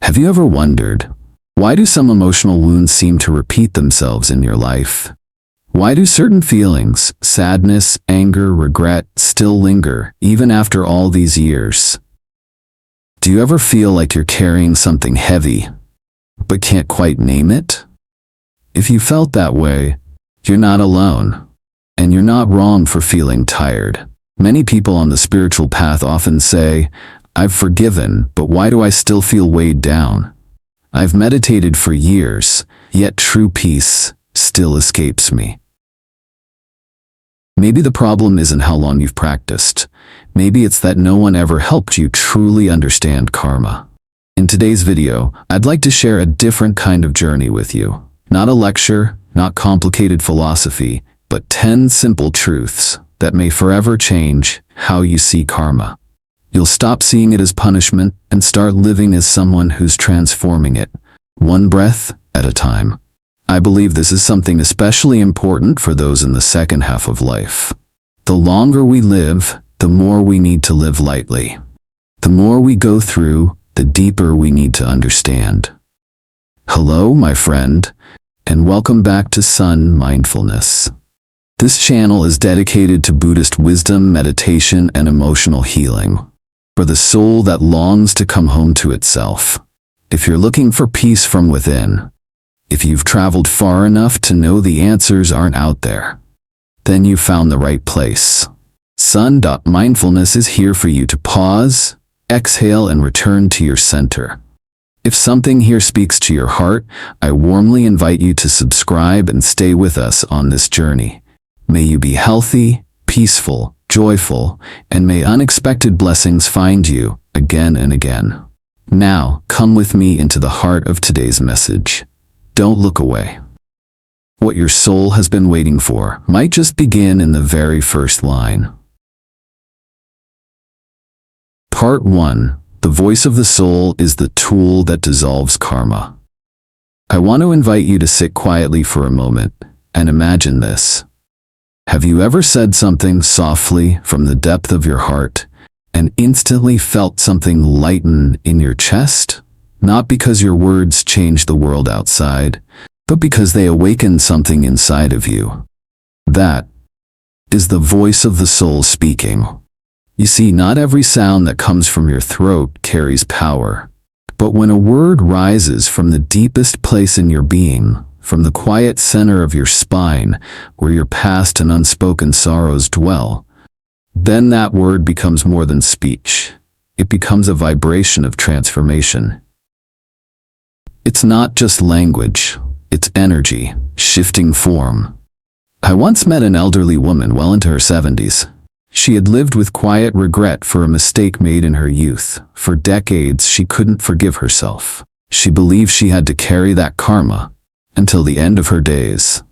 Have you ever wondered, why do some emotional wounds seem to repeat themselves in your life? Why do certain feelings, sadness, anger, regret, still linger, even after all these years? Do you ever feel like you're carrying something heavy, but can't quite name it? If you felt that way, you're not alone, and you're not wrong for feeling tired. Many people on the spiritual path often say, "I've forgiven, but why do I still feel weighed down? I've meditated for years, yet true peace still escapes me." Maybe the problem isn't how long you've practiced. Maybe it's that no one ever helped you truly understand karma. In today's video, I'd like to share a different kind of journey with you. Not a lecture, not complicated philosophy, but 10 simple truths that may forever change how you see karma. You'll stop seeing it as punishment and start living as someone who's transforming it, one breath at a time. I believe this is something especially important for those in the second half of life. The longer we live, the more we need to live lightly. The more we go through, the deeper we need to understand. Hello, my friend, and welcome back to Son.Mindfulness. This channel is dedicated to Buddhist wisdom, meditation, and emotional healing, for the soul that longs to come home to itself. If you're looking for peace from within, if you've traveled far enough to know the answers aren't out there, then you've found the right place. Son.Mindfulness is here for you to pause, exhale, and return to your center. If something here speaks to your heart, I warmly invite you to subscribe and stay with us on this journey. May you be healthy, peaceful, joyful, and may unexpected blessings find you again and again. Now, come with me into the heart of today's message. Don't look away. What your soul has been waiting for might just begin in the very first line. Part 1. The voice of the soul is the tool that dissolves karma. I want to invite you to sit quietly for a moment and imagine this. Have you ever said something softly from the depth of your heart and instantly felt something lighten in your chest? Not because your words changed the world outside, but because they awakened something inside of you. That is the voice of the soul speaking. You see, not every sound that comes from your throat carries power, but when a word rises from the deepest place in your being, from the quiet center of your spine, where your past and unspoken sorrows dwell, then that word becomes more than speech. It becomes a vibration of transformation. It's not just language, it's energy, shifting form. I once met an elderly woman well into her 70s. She had lived with quiet regret for a mistake made in her youth. For decades, she couldn't forgive herself. She believed she had to carry that karma until the end of her days.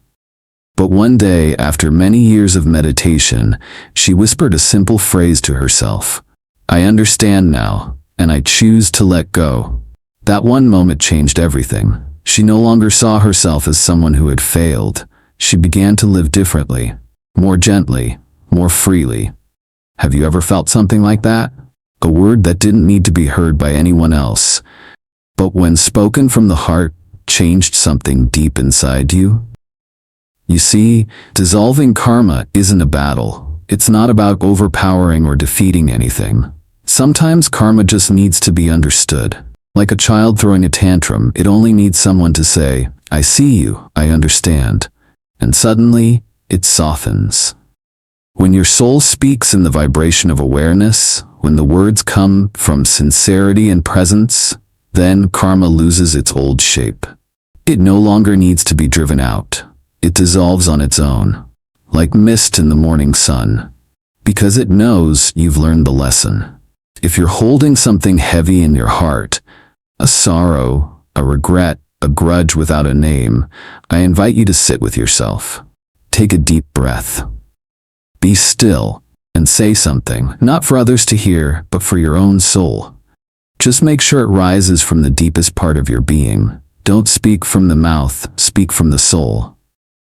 But one day, after many years of meditation, she whispered a simple phrase to herself. "I understand now, and I choose to let go." That one moment changed everything. She no longer saw herself as someone who had failed. She began to live differently, more gently, more freely. Have you ever felt something like that? A word that didn't need to be heard by anyone else, but when spoken from the heart, changed something deep inside you? You see, dissolving karma isn't a battle. It's not about overpowering or defeating anything. Sometimes karma just needs to be understood. Like a child throwing a tantrum, it only needs someone to say, "I see you, I understand." And suddenly, it softens. When your soul speaks in the vibration of awareness, when the words come from sincerity and presence, then karma loses its old shape. It no longer needs to be driven out. It dissolves on its own, like mist in the morning sun, because it knows you've learned the lesson. If you're holding something heavy in your heart, a sorrow, a regret, a grudge without a name, I invite you to sit with yourself. Take a deep breath. Be still and say something, not for others to hear, but for your own soul. Just make sure it rises from the deepest part of your being. Don't speak from the mouth, speak from the soul.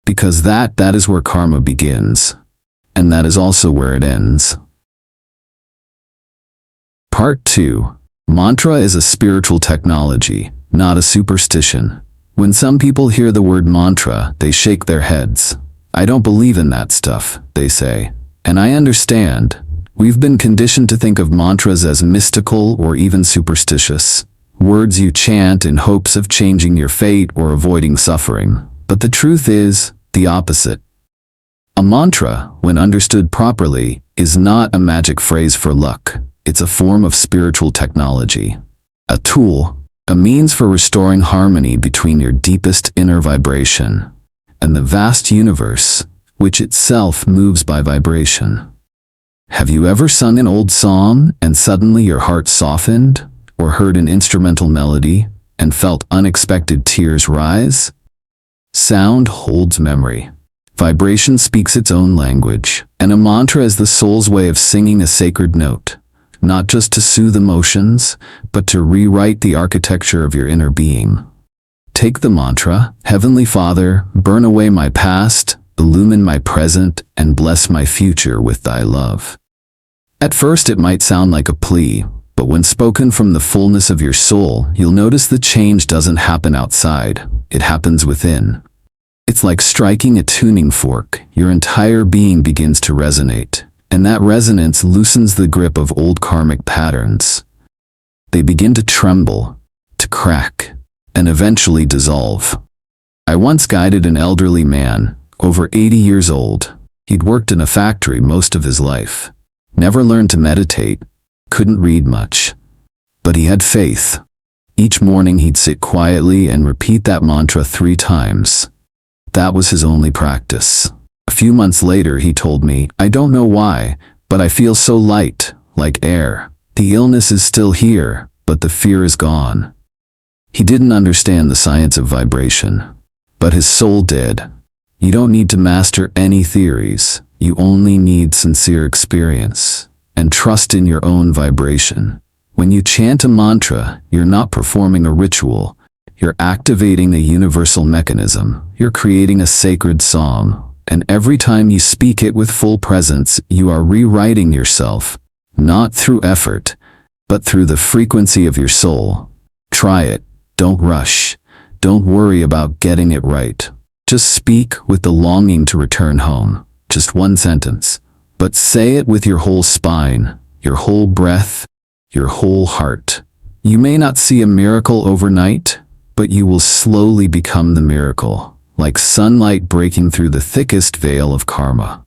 Because that is where karma begins, and that is also where it ends. Part 2. Mantra is a spiritual technology, not a superstition. When some people hear the word mantra, they shake their heads. I don't believe in that stuff, they say. And I understand. We've been conditioned to think of mantras as mystical or even superstitious. Words you chant in hopes of changing your fate or avoiding suffering. But the truth is the opposite. A mantra, when understood properly, is not a magic phrase for luck. It's a form of spiritual technology. A tool, a means for restoring harmony between your deepest inner vibration and the vast universe, which itself moves by vibration. Have you ever sung an old song and suddenly your heart softened, or heard an instrumental melody and felt unexpected tears rise? Sound holds memory. Vibration speaks its own language, and a mantra is the soul's way of singing a sacred note, not just to soothe emotions, but to rewrite the architecture of your inner being. Take the mantra, Heavenly Father, burn away my past, illumine my present, and bless my future with thy love. At first it might sound like a plea, but when spoken from the fullness of your soul, you'll notice the change doesn't happen outside, it happens within. It's like striking a tuning fork. Your entire being begins to resonate, and that resonance loosens the grip of old karmic patterns. They begin to tremble, to crack, and eventually dissolve. I once guided an elderly man, over 80 years old. He'd worked in a factory most of his life, never learned to meditate, couldn't read much, but he had faith. Each morning he'd sit quietly and repeat that mantra 3 times. That was his only practice. A few months later he told me, I don't know why, but I feel so light, like air. The illness is still here, but the fear is gone. He didn't understand the science of vibration, but his soul did. You don't need to master any theories. You only need sincere experience and trust in your own vibration. When you chant a mantra, you're not performing a ritual. You're activating a universal mechanism. You're creating a sacred song. And every time you speak it with full presence, you are rewriting yourself, not through effort, but through the frequency of your soul. Try it. Don't rush. Don't worry about getting it right. Just speak with the longing to return home. Just 1 sentence. But say it with your whole spine, your whole breath, your whole heart. You may not see a miracle overnight, but you will slowly become the miracle, like sunlight breaking through the thickest veil of karma.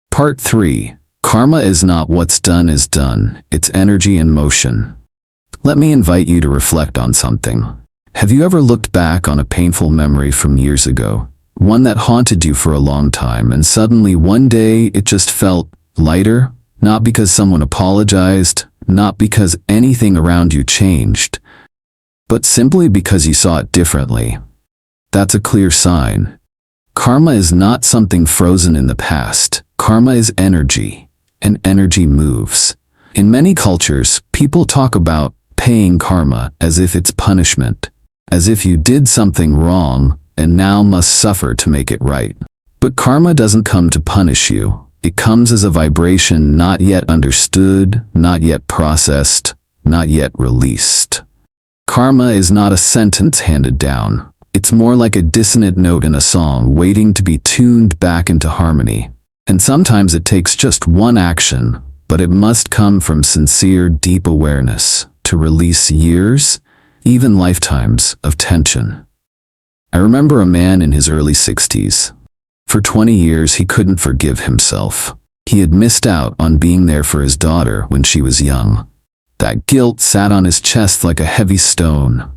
Part 3. Karma is not what's done is done, it's energy in motion. Let me invite you to reflect on something. Have you ever looked back on a painful memory from years ago? One that haunted you for a long time, and suddenly one day it just felt lighter? Not because someone apologized, not because anything around you changed, but simply because you saw it differently. That's a clear sign. Karma is not something frozen in the past. Karma is energy, and energy moves. In many cultures, people talk about paying karma as if it's punishment, as if you did something wrong and now must suffer to make it right. But karma doesn't come to punish you. It comes as a vibration not yet understood, not yet processed, not yet released. Karma is not a sentence handed down. It's more like a dissonant note in a song waiting to be tuned back into harmony. And sometimes it takes just one action, but it must come from sincere, deep awareness to release years, even lifetimes, of tension. I remember a man in his early 60s. For 20 years he couldn't forgive himself. He had missed out on being there for his daughter when she was young. That guilt sat on his chest like a heavy stone.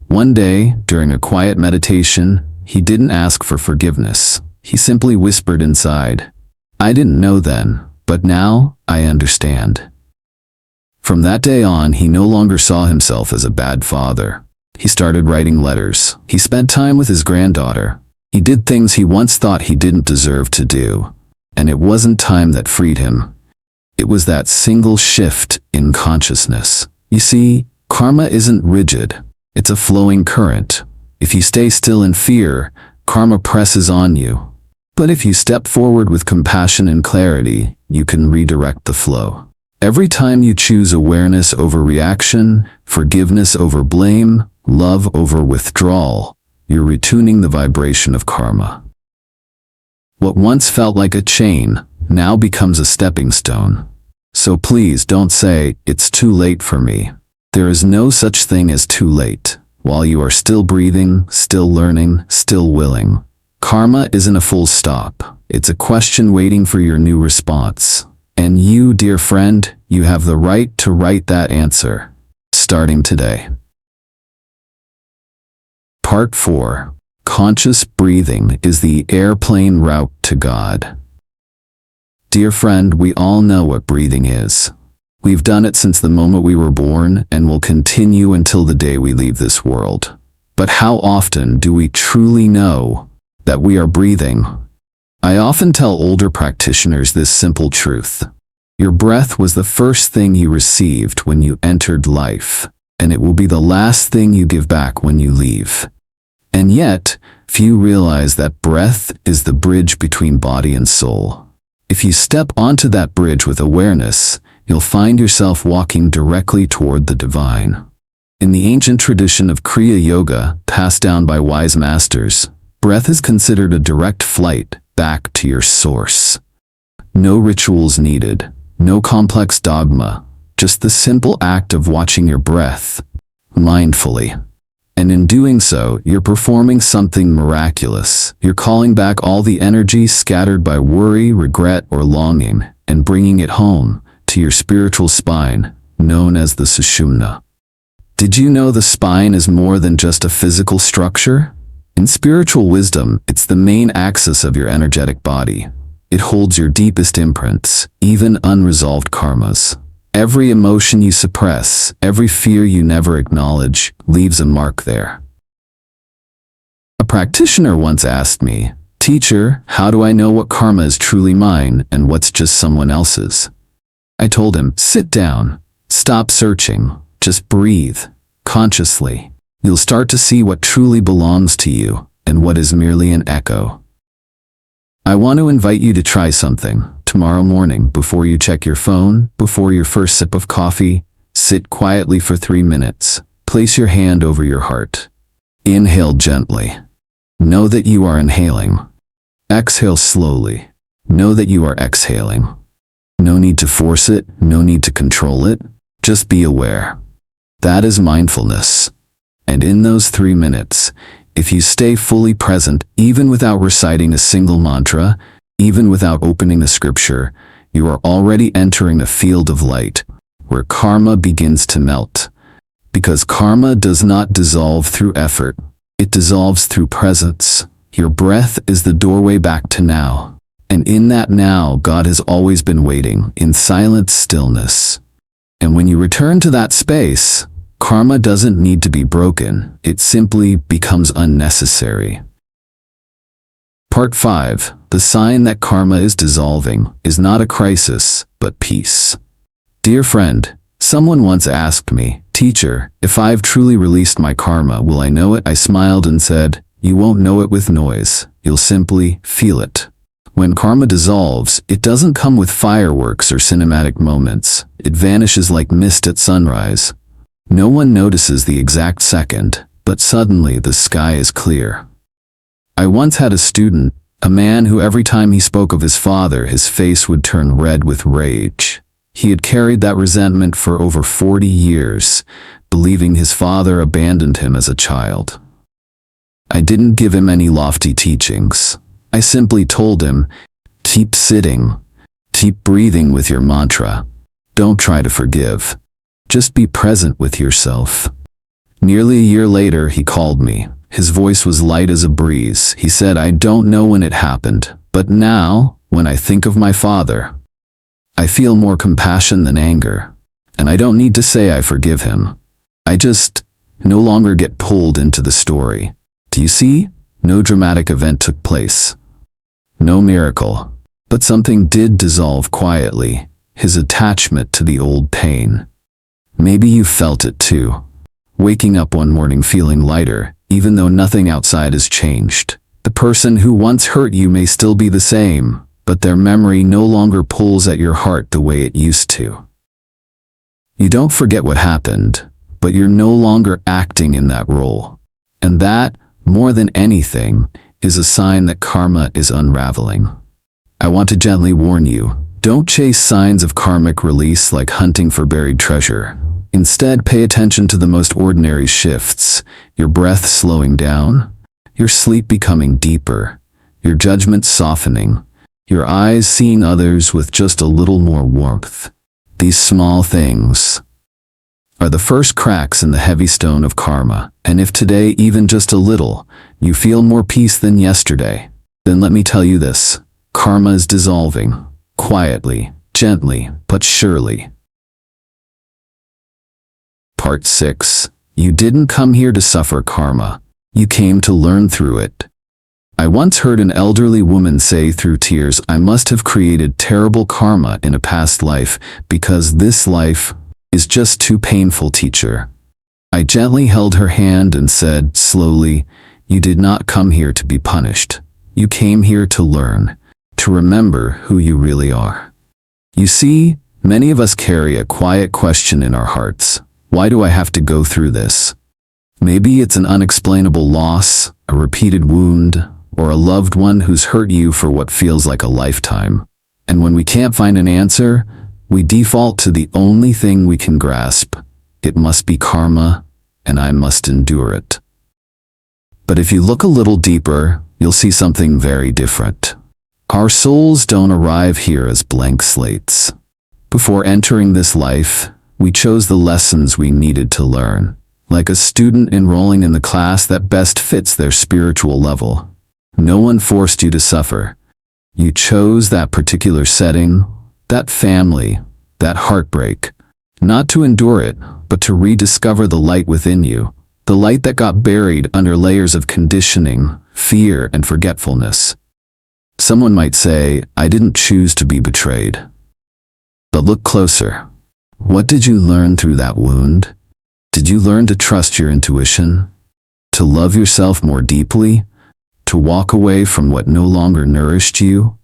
One day, during a quiet meditation, he didn't ask for forgiveness. He simply whispered inside, I didn't know then, but now I understand. From that day on, he no longer saw himself as a bad father. He started writing letters. He spent time with his granddaughter. He did things he once thought he didn't deserve to do. And it wasn't time that freed him. It was that single shift in consciousness. You see, karma isn't rigid. It's a flowing current. If you stay still in fear, karma presses on you. But if you step forward with compassion and clarity, you can redirect the flow. Every time you choose awareness over reaction, forgiveness over blame, love over withdrawal, you're retuning the vibration of karma. What once felt like a chain now becomes a stepping stone. So please don't say, "It's too late for me." There is no such thing as too late. While you are still breathing, still learning, still willing. Karma isn't a full stop. It's a question waiting for your new response. And you, dear friend, you have the right to write that answer, starting today. Part 4. Conscious breathing is the airplane route to God. Dear friend, we all know what breathing is. We've done it since the moment we were born and will continue until the day we leave this world. But how often do we truly know that we are breathing? I often tell older practitioners this simple truth. Your breath was the first thing you received when you entered life, and it will be the last thing you give back when you leave. And yet, few realize that breath is the bridge between body and soul. If you step onto that bridge with awareness, you'll find yourself walking directly toward the divine. In the ancient tradition of Kriya Yoga, passed down by wise masters, breath is considered a direct flight back to your source. No rituals needed, no complex dogma, just the simple act of watching your breath, mindfully. And in doing so, you're performing something miraculous. You're calling back all the energy scattered by worry, regret, or longing, and bringing it home to your spiritual spine, known as the Sushumna. Did you know the spine is more than just a physical structure? In spiritual wisdom, it's the main axis of your energetic body. It holds your deepest imprints, even unresolved karmas. Every emotion you suppress, every fear you never acknowledge, leaves a mark there. A practitioner once asked me, "Teacher, how do I know what karma is truly mine and what's just someone else's?" I told him, "Sit down, stop searching, just breathe, consciously. You'll start to see what truly belongs to you and what is merely an echo." I want to invite you to try something. Tomorrow morning, before you check your phone, before your first sip of coffee, sit quietly for 3 minutes. Place your hand over your heart. Inhale gently. Know that you are inhaling. Exhale slowly. Know that you are exhaling. No need to force it, no need to control it. Just be aware. That is mindfulness. And in those 3 minutes, if you stay fully present, even without reciting a single mantra, even without opening a scripture, you are already entering a field of light, where karma begins to melt. Because karma does not dissolve through effort, it dissolves through presence. Your breath is the doorway back to now. And in that now, God has always been waiting, in silent stillness. And when you return to that space, karma doesn't need to be broken, it simply becomes unnecessary. Part 5. The sign that karma is dissolving is not a crisis, but peace. Dear friend, someone once asked me, "Teacher, if I've truly released my karma, will I know it?" I smiled and said, "You won't know it with noise, you'll simply feel it." When karma dissolves, it doesn't come with fireworks or cinematic moments. It vanishes like mist at sunrise. No one notices the exact second, but suddenly the sky is clear. I once had a student, a man who every time he spoke of his father, his face would turn red with rage. He had carried that resentment for over 40 years, believing his father abandoned him as a child. I didn't give him any lofty teachings. I simply told him, keep sitting, keep breathing with your mantra. Don't try to forgive. Just be present with yourself. Nearly a year later, he called me. His voice was light as a breeze. He said, "I don't know when it happened, but now, when I think of my father, I feel more compassion than anger. And I don't need to say I forgive him. I just no longer get pulled into the story. Do you see? No dramatic event took place. No miracle. But something did dissolve quietly, his attachment to the old pain. Maybe you felt it too. Waking up one morning feeling lighter, even though nothing outside has changed. The person who once hurt you may still be the same, but their memory no longer pulls at your heart the way it used to. You don't forget what happened, but you're no longer acting in that role. And that, more than anything, is a sign that karma is unraveling. I want to gently warn you, don't chase signs of karmic release like hunting for buried treasure. Instead, pay attention to the most ordinary shifts, your breath slowing down, your sleep becoming deeper, your judgment softening, your eyes seeing others with just a little more warmth. These small things are the first cracks in the heavy stone of karma, and if today, even just a little, you feel more peace than yesterday, then let me tell you this, karma is dissolving, quietly, gently, but surely. Part 6. You didn't come here to suffer karma. You came to learn through it. I once heard an elderly woman say through tears, I must have created terrible karma in a past life because this life is just too painful, teacher. I gently held her hand and said, slowly, you did not come here to be punished. You came here to learn, to remember who you really are. You see, many of us carry a quiet question in our hearts. Why do I have to go through this? Maybe it's an unexplainable loss, a repeated wound, or a loved one who's hurt you for what feels like a lifetime. And when we can't find an answer, we default to the only thing we can grasp. It must be karma, and I must endure it. But if you look a little deeper, you'll see something very different. Our souls don't arrive here as blank slates. Before entering this life, we chose the lessons we needed to learn, like a student enrolling in the class that best fits their spiritual level. No one forced you to suffer. You chose that particular setting, that family, that heartbreak, not to endure it, but to rediscover the light within you, the light that got buried under layers of conditioning, fear, and forgetfulness. Someone might say, I didn't choose to be betrayed. But look closer. What did you learn through that wound? Did you learn to trust your intuition? To love yourself more deeply? To walk away from what no longer nourished you?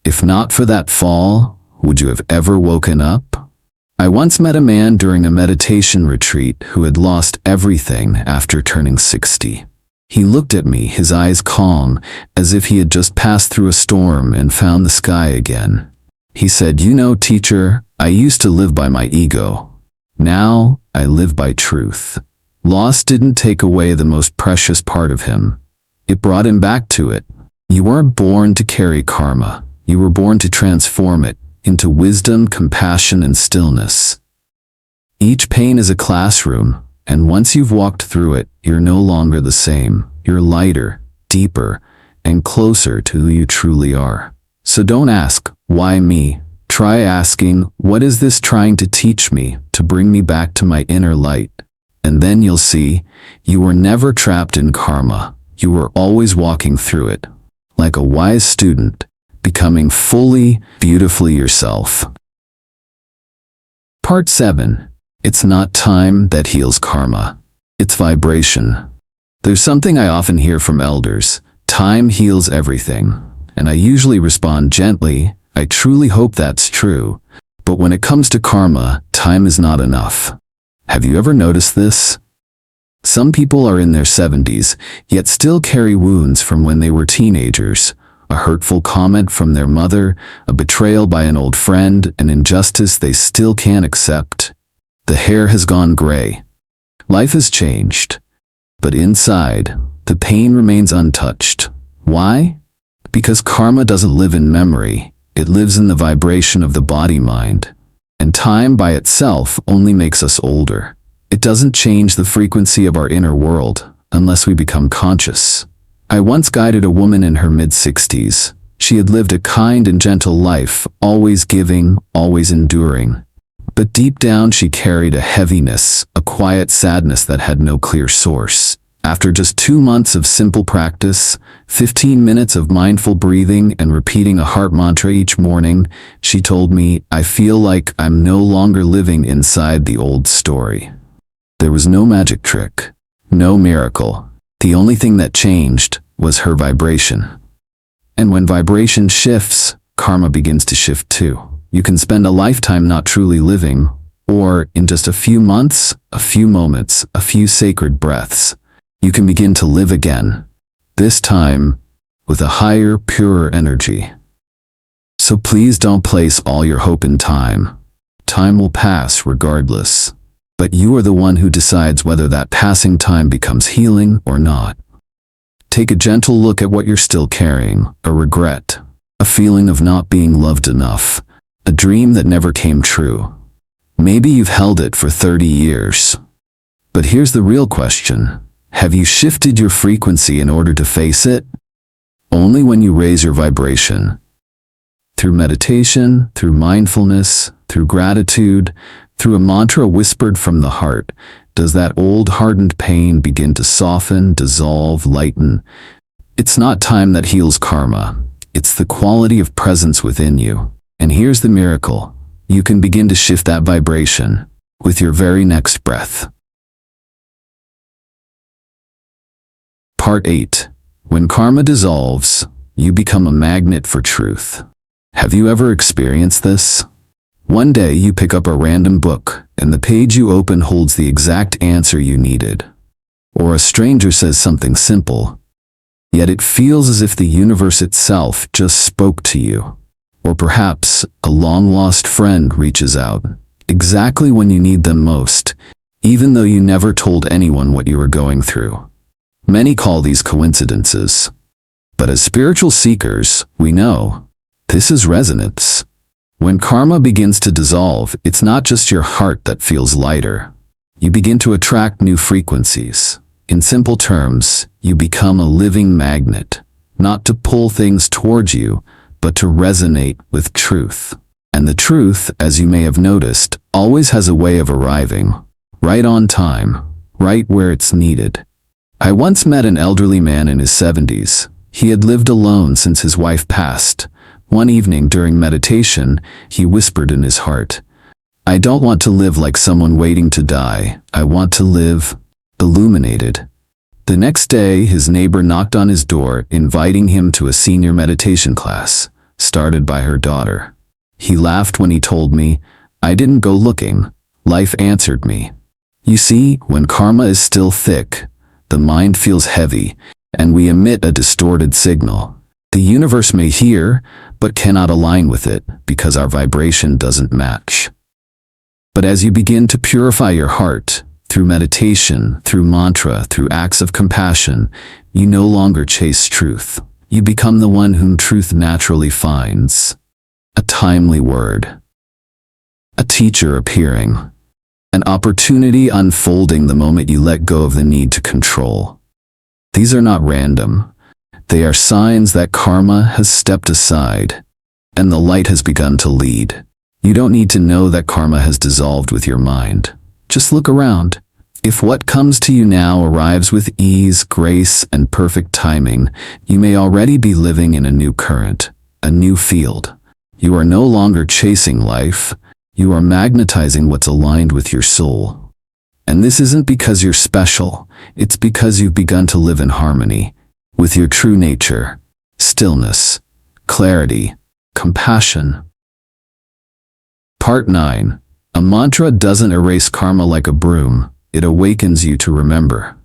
If not for that fall, would you have ever woken up? I once met a man during a meditation retreat who had lost everything after turning 60. He looked at me, his eyes calm, as if he had just passed through a storm and found the sky again. He said, you know, teacher, I used to live by my ego. Now, I live by truth. Loss didn't take away the most precious part of him. It brought him back to it. You weren't born to carry karma. You were born to transform it into wisdom, compassion, and stillness. Each pain is a classroom, and once you've walked through it, you're no longer the same. You're lighter, deeper, and closer to who you truly are. So don't ask, why me? Try asking, what is this trying to teach me, to bring me back to my inner light? And then you'll see, you were never trapped in karma. You were always walking through it, like a wise student, becoming fully, beautifully yourself. Part 7. It's not time that heals karma. It's vibration. There's something I often hear from elders. Time heals everything. And I usually respond gently, I truly hope that's true. But when it comes to karma, time is not enough. Have you ever noticed this? Some people are in their 70s, yet still carry wounds from when they were teenagers. A hurtful comment from their mother, a betrayal by an old friend, an injustice they still can't accept. The hair has gone gray. Life has changed. But inside, the pain remains untouched. Why? Because karma doesn't live in memory. It lives in the vibration of the body-mind. And time by itself only makes us older. It doesn't change the frequency of our inner world unless we become conscious. I once guided a woman in her mid-60s. She had lived a kind and gentle life, always giving, always enduring. But deep down she carried a heaviness, a quiet sadness that had no clear source. After just 2 months of simple practice, 15 minutes of mindful breathing and repeating a heart mantra each morning, she told me, I feel like I'm no longer living inside the old story. There was no magic trick, no miracle. The only thing that changed was her vibration. And when vibration shifts, karma begins to shift too. You can spend a lifetime not truly living, Or in just a few months, a few moments, a few sacred breaths, you can begin to live again, this time with a higher, purer energy. So please don't place all your hope in time. Time will pass regardless, but you are the one who decides whether that passing time becomes healing or not. Take a gentle look at what you're still carrying, a regret, a feeling of not being loved enough, a dream that never came true. Maybe you've held it for 30 years. But here's the real question. Have you shifted your frequency in order to face it? Only when you raise your vibration. Through meditation, through mindfulness, through gratitude, through a mantra whispered from the heart, does that old hardened pain begin to soften, dissolve, lighten. It's not time that heals karma. It's the quality of presence within you. And here's the miracle. You can begin to shift that vibration with your very next breath. Part 8. When karma dissolves, you become a magnet for truth. Have you ever experienced this? One day you pick up a random book, and the page you open holds the exact answer you needed. Or a stranger says something simple, yet it feels as if the universe itself just spoke to you. Or perhaps a long-lost friend reaches out, exactly when you need them most, even though you never told anyone what you were going through. Many call these coincidences. But as spiritual seekers, we know this is resonance. When karma begins to dissolve, it's not just your heart that feels lighter. You begin to attract new frequencies. In simple terms, you become a living magnet, not to pull things towards you, but to resonate with truth. And the truth, as you may have noticed, always has a way of arriving, right on time, right where it's needed. I once met an elderly man in his 70s. He had lived alone since his wife passed. One evening during meditation, he whispered in his heart, "I don't want to live like someone waiting to die. I want to live illuminated." The next day, his neighbor knocked on his door, inviting him to a senior meditation class, started by her daughter. He laughed when he told me, "I didn't go looking. Life answered me." You see, when karma is still thick, the mind feels heavy, and we emit a distorted signal. The universe may hear, but cannot align with it, because our vibration doesn't match. But as you begin to purify your heart, through meditation, through mantra, through acts of compassion, you no longer chase truth. You become the one whom truth naturally finds. A timely word. A teacher appearing. An opportunity unfolding the moment you let go of the need to control. These are not random. They are signs that karma has stepped aside, and the light has begun to lead. You don't need to know that karma has dissolved with your mind. Just look around. If what comes to you now arrives with ease, grace, and perfect timing, you may already be living in a new current, a new field. You are no longer chasing life. You are magnetizing what's aligned with your soul. And this isn't because you're special. It's because you've begun to live in harmony with your true nature, stillness, clarity, compassion. Part 9. A mantra doesn't erase karma like a broom. It awakens you to remember.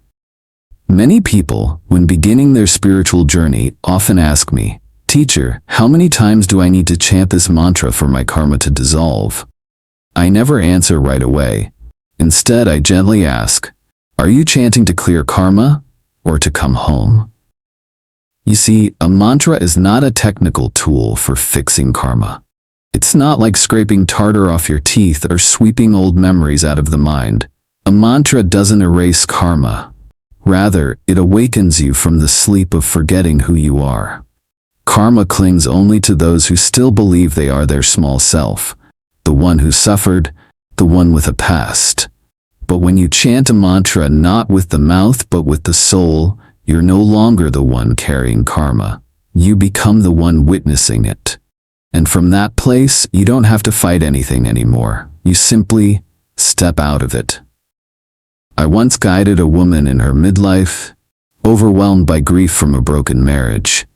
Many people, when beginning their spiritual journey, often ask me, "Teacher, how many times do I need to chant this mantra for my karma to dissolve?" I never answer right away. Instead, I gently ask, "Are you chanting to clear karma or to come home?" You see, a mantra is not a technical tool for fixing karma. It's not like scraping tartar off your teeth or sweeping old memories out of the mind. A mantra doesn't erase karma. Rather, it awakens you from the sleep of forgetting who you are. Karma clings only to those who still believe they are their small self, the one who suffered, the one with a past. But when you chant a mantra not with the mouth but with the soul, you're no longer the one carrying karma. You become the one witnessing it. And from that place, you don't have to fight anything anymore. You simply step out of it. I once guided a woman in her midlife, overwhelmed by grief from a broken marriage.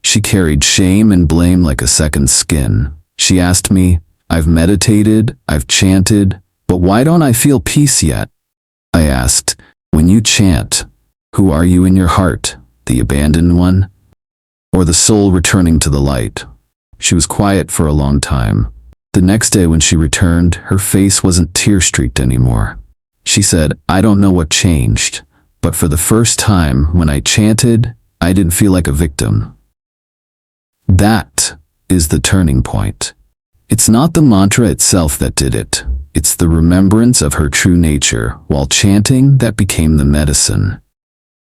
She carried shame and blame like a second skin. She asked me, "I've meditated, I've chanted, But why don't I feel peace yet? I asked. When you chant, who are you in your heart? The abandoned one? Or the soul returning to the light? She was quiet for a long time. The next day when she returned, her face wasn't tear-streaked anymore. She said, I don't know what changed, but for the first time when I chanted, I didn't feel like a victim. That is the turning point. It's not the mantra itself that did it. It's the remembrance of her true nature while chanting that became the medicine.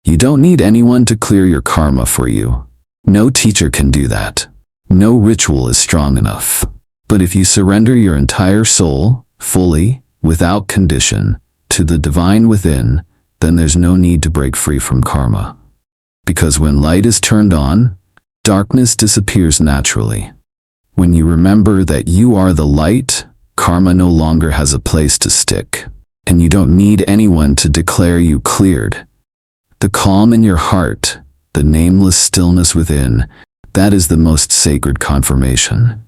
You don't need anyone to clear your karma for you. No teacher can do that. No ritual is strong enough. But if you surrender your entire soul, fully, without condition, to the divine within, then there's no need to break free from karma. Because when light is turned on, darkness disappears naturally. When you remember that you are the light, karma no longer has a place to stick, and you don't need anyone to declare you cleared. The calm in your heart, the nameless stillness within, that is the most sacred confirmation.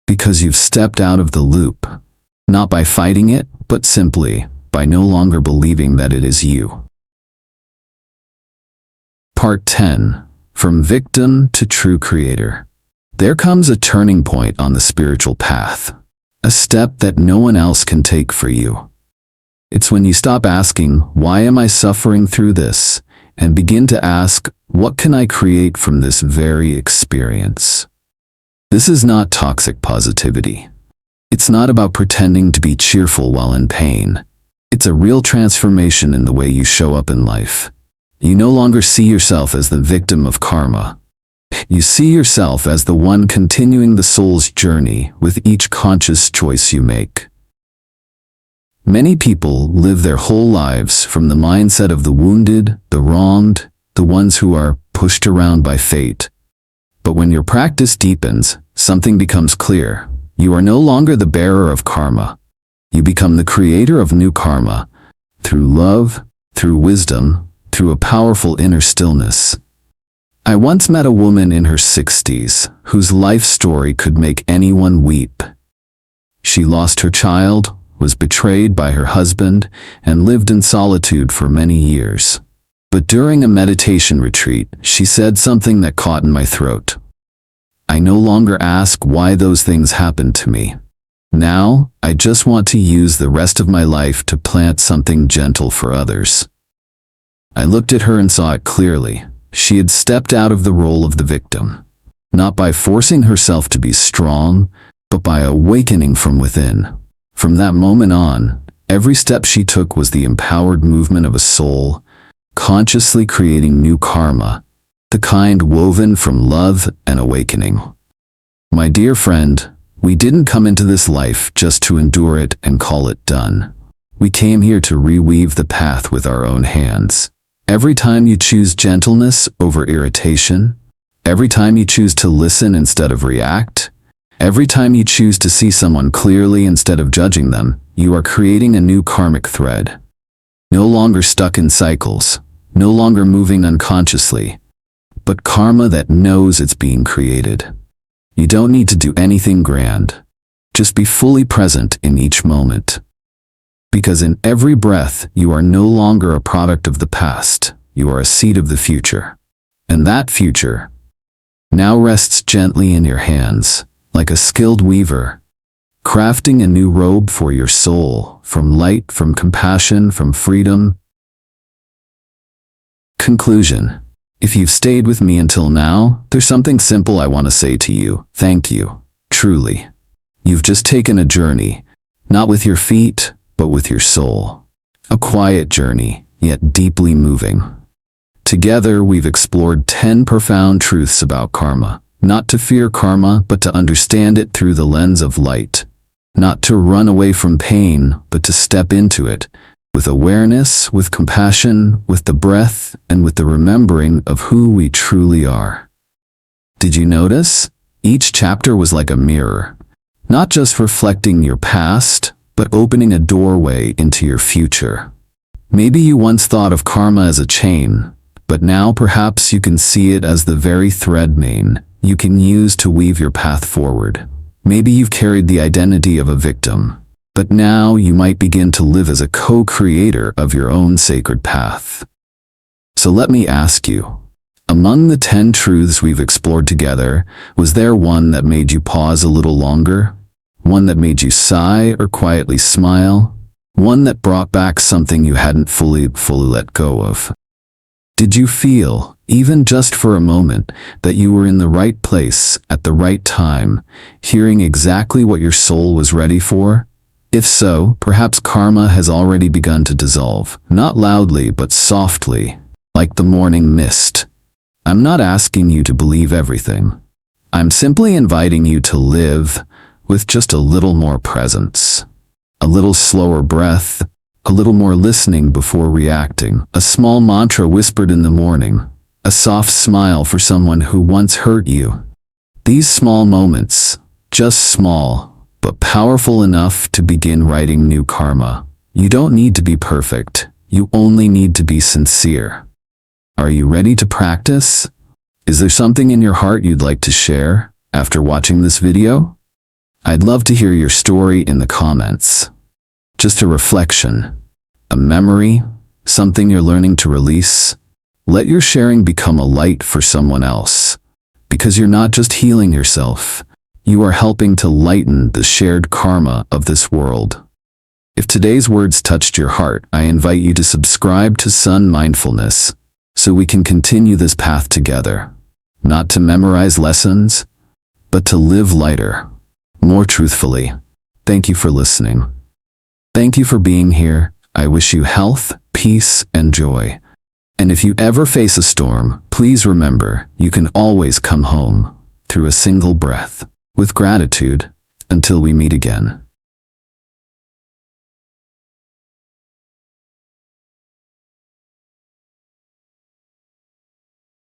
Because you've stepped out of the loop, not by fighting it, but simply by no longer believing that it is you. Part 10. From Victim to True Creator. There comes a turning point on the spiritual path, a step that no one else can take for you. It's when you stop asking, why am I suffering through this, and begin to ask, what can I create from this very experience? This is not toxic positivity. It's not about pretending to be cheerful while in pain. It's a real transformation in the way you show up in life. You no longer see yourself as the victim of karma. You see yourself as the one continuing the soul's journey with each conscious choice you make. Many people live their whole lives from the mindset of the wounded, the wronged, the ones who are pushed around by fate. But when your practice deepens, something becomes clear. You are no longer the bearer of karma. You become the creator of new karma, through love, through wisdom, through a powerful inner stillness. I once met a woman in her 60s whose life story could make anyone weep. She lost her child, was betrayed by her husband, and lived in solitude for many years. But during a meditation retreat, she said something that caught in my throat. I no longer ask why those things happened to me. Now, I just want to use the rest of my life to plant something gentle for others. I looked at her and saw it clearly. She had stepped out of the role of the victim, not by forcing herself to be strong, but by awakening from within. From that moment on, every step she took was the empowered movement of a soul, consciously creating new karma, the kind woven from love and awakening. My dear friend, we didn't come into this life just to endure it and call it done. We came here to reweave the path with our own hands. Every time you choose gentleness over irritation, every time you choose to listen instead of react, every time you choose to see someone clearly instead of judging them, you are creating a new karmic thread. No longer stuck in cycles, no longer moving unconsciously, but karma that knows it's being created. You don't need to do anything grand. Just be fully present in each moment. Because in every breath, you are no longer a product of the past. You are a seed of the future. And that future now rests gently in your hands, like a skilled weaver, crafting a new robe for your soul, from light, from compassion, from freedom. Conclusion. If you've stayed with me until now, there's something simple I want to say to you. Thank you. Truly. You've just taken a journey, not with your feet, but with your soul. A quiet journey, yet deeply moving. Together, we've explored 10 profound truths about karma. Not to fear karma, but to understand it through the lens of light. Not to run away from pain, but to step into it, with awareness, with compassion, with the breath, and with the remembering of who we truly are. Did you notice? Each chapter was like a mirror, not just reflecting your past, but opening a doorway into your future. Maybe you once thought of karma as a chain, but now perhaps you can see it as the very thread main you can use to weave your path forward. Maybe you've carried the identity of a victim, But now you might begin to live as a co-creator of your own sacred path. So let me ask you, among the 10 truths we've explored together, was there one that made you pause a little longer? One that made you sigh or quietly smile? One that brought back something you hadn't fully let go of? Did you feel, even just for a moment, that you were in the right place at the right time, hearing exactly what your soul was ready for? If so, perhaps karma has already begun to dissolve, not loudly but softly, like the morning mist. I'm not asking you to believe everything. I'm simply inviting you to live with just a little more presence, a little slower breath, a little more listening before reacting, a small mantra whispered in the morning, a soft smile for someone who once hurt you. These small moments, just small, but powerful enough to begin writing new karma. You don't need to be perfect. You only need to be sincere. Are you ready to practice? Is there something in your heart you'd like to share after watching this video? I'd love to hear your story in the comments. Just a reflection, a memory, something you're learning to release. Let your sharing become a light for someone else, because you're not just healing yourself, you are helping to lighten the shared karma of this world. If today's words touched your heart, I invite you to subscribe to Son.Mindfulness so we can continue this path together, not to memorize lessons, but to live lighter, more truthfully. Thank you for listening. Thank you for being here. I wish you health, peace, and joy. And if you ever face a storm, please remember, you can always come home through a single breath. With gratitude, until we meet again.